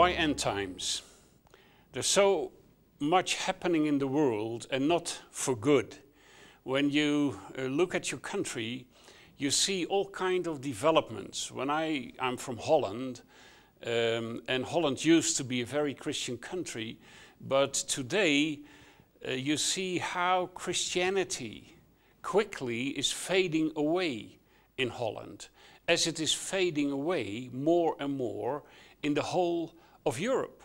Why end times? There's so much happening in the world and not for good. When you look at your country, you see all kind of developments. When I'm from Holland, and Holland used to be a very Christian country, but today you see how Christianity quickly is fading away in Holland, as it is fading away more and more in the whole of Europe.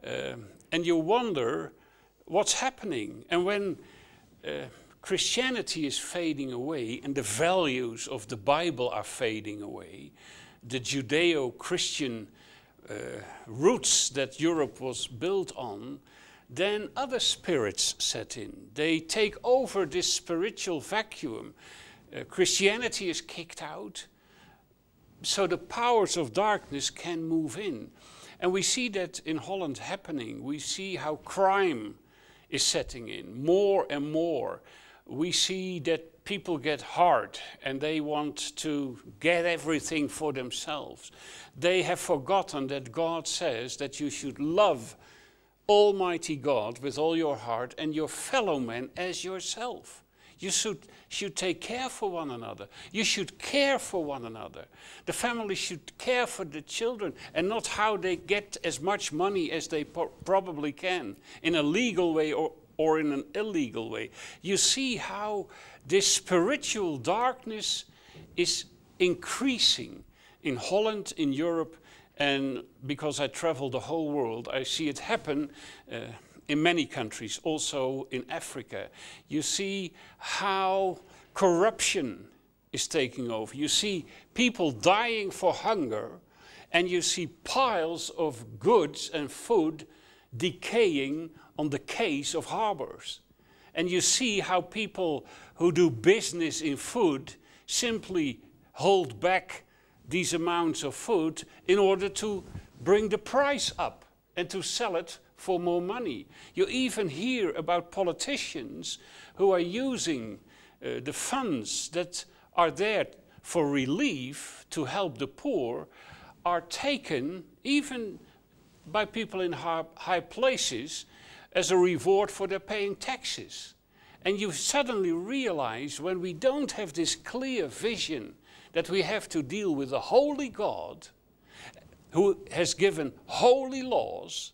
And you wonder what's happening. And when Christianity is fading away and the values of the Bible are fading away, the Judeo-Christian roots that Europe was built on, then other spirits set in. They take over this spiritual vacuum. Christianity is kicked out, so the powers of darkness can move in. And we see that in Holland happening. We see how crime is setting in more and more. We see that people get hard and they want to get everything for themselves. They have forgotten that God says that you should love Almighty God with all your heart and your fellow man as yourself. You should take care for one another. You should care for one another. The family should care for the children and not how they get as much money as they probably can in a legal way or in an illegal way. You see how this spiritual darkness is increasing in Holland, in Europe, and because I travel the whole world, I see it happen in many countries, also in Africa. You see how corruption is taking over. You see people dying for hunger, and you see piles of goods and food decaying on the quays of harbors. And you see how people who do business in food simply hold back these amounts of food in order to bring the price up and to sell it for more money. You even hear about politicians who are using the funds that are there for relief to help the poor are taken even by people in high places as a reward for their paying taxes. And you suddenly realize when we don't have this clear vision that we have to deal with a holy God who has given holy laws,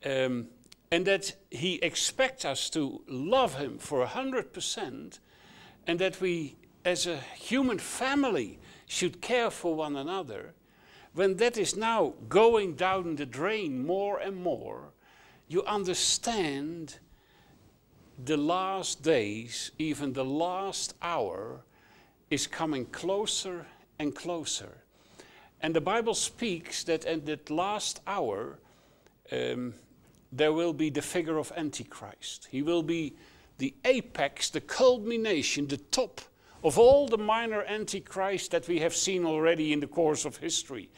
and that he expects us to love him for 100%, and that we as a human family should care for one another. When that is now going down the drain more and more, you understand the last days, even the last hour, is coming closer and closer. And the Bible speaks that in that last hour, there will be the figure of Antichrist. He will be the apex, the culmination, the top of all the minor Antichrists that we have seen already in the course of history.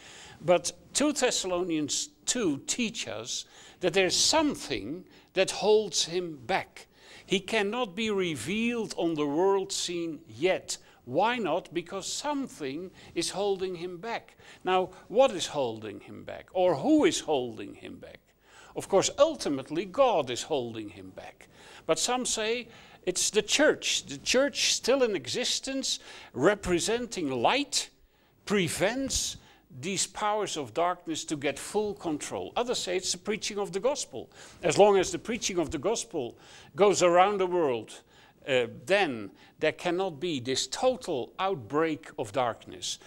But 2 Thessalonians 2 teach us that there's something that holds him back. He cannot be revealed on the world scene yet. Why not? Because something is holding him back. Now, what is holding him back? Or who is holding him back? Of course, ultimately, God is holding him back. But some say it's the church still in existence, representing light, prevents these powers of darkness to get full control. Others say it's the preaching of the gospel. As long as the preaching of the gospel goes around the world, then there cannot be this total outbreak of darkness.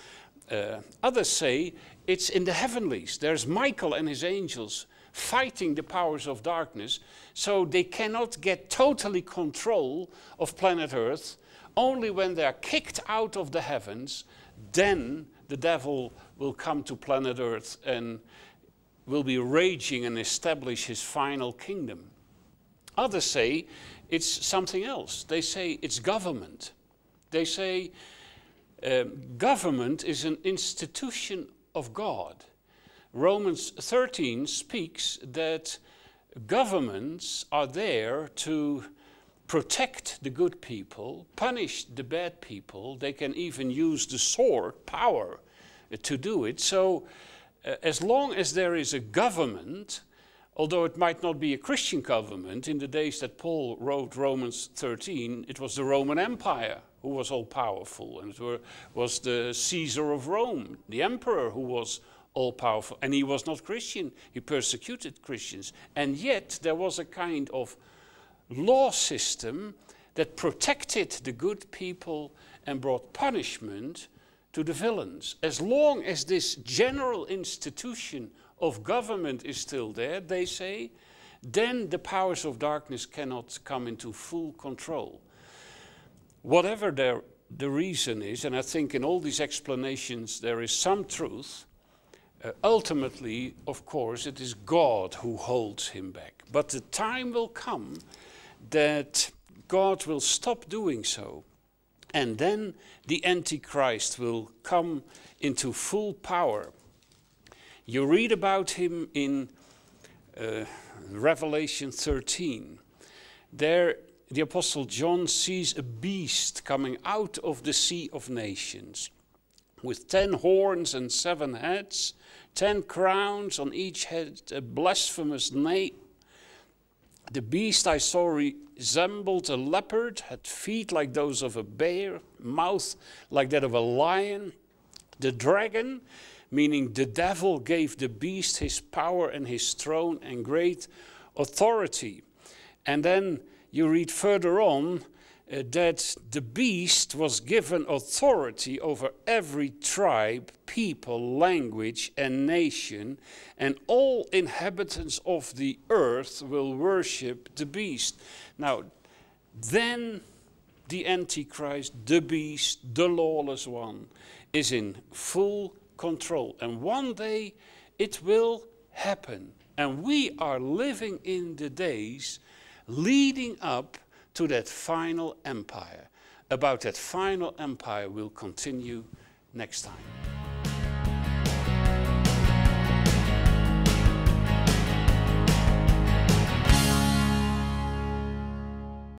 Others say it's in the heavenlies. There's Michael and his angels fighting the powers of darkness, so they cannot get totally control of planet Earth. Only when they are kicked out of the heavens, then the devil will come to planet Earth and will be raging and establish his final kingdom. Others say it's something else. They say it's government. They say government is an institution of God. Romans 13 speaks that governments are there to protect the good people, punish the bad people. They can even use the sword, power, to do it. So as long as there is a government, although it might not be a Christian government, in the days that Paul wrote Romans 13, it was the Roman Empire who was all powerful, and it was the Caesar of Rome, the emperor, who was all powerful, and he was not Christian. He persecuted Christians, and yet there was a kind of law system that protected the good people and brought punishment to the villains. As long as this general institution of government is still there, they say, then the powers of darkness cannot come into full control. Whatever the reason is, and I think in all these explanations there is some truth, ultimately, of course, it is God who holds him back. But the time will come that God will stop doing so, and then the Antichrist will come into full power. You read about him in Revelation 13. There, the Apostle John sees a beast coming out of the sea of nations, with 10 horns and 7 heads, 10 crowns on each head, a blasphemous name. The beast I saw resembled a leopard, had feet like those of a bear, mouth like that of a lion. The dragon, meaning the devil, gave the beast his power and his throne and great authority. And then you read further on that the beast was given authority over every tribe, people, language, and nation, and all inhabitants of the earth will worship the beast. Now, then the Antichrist, the beast, the lawless one, is in full control. And one day it will happen. And we are living in the days leading up to that final empire. About that final empire we'll continue next time.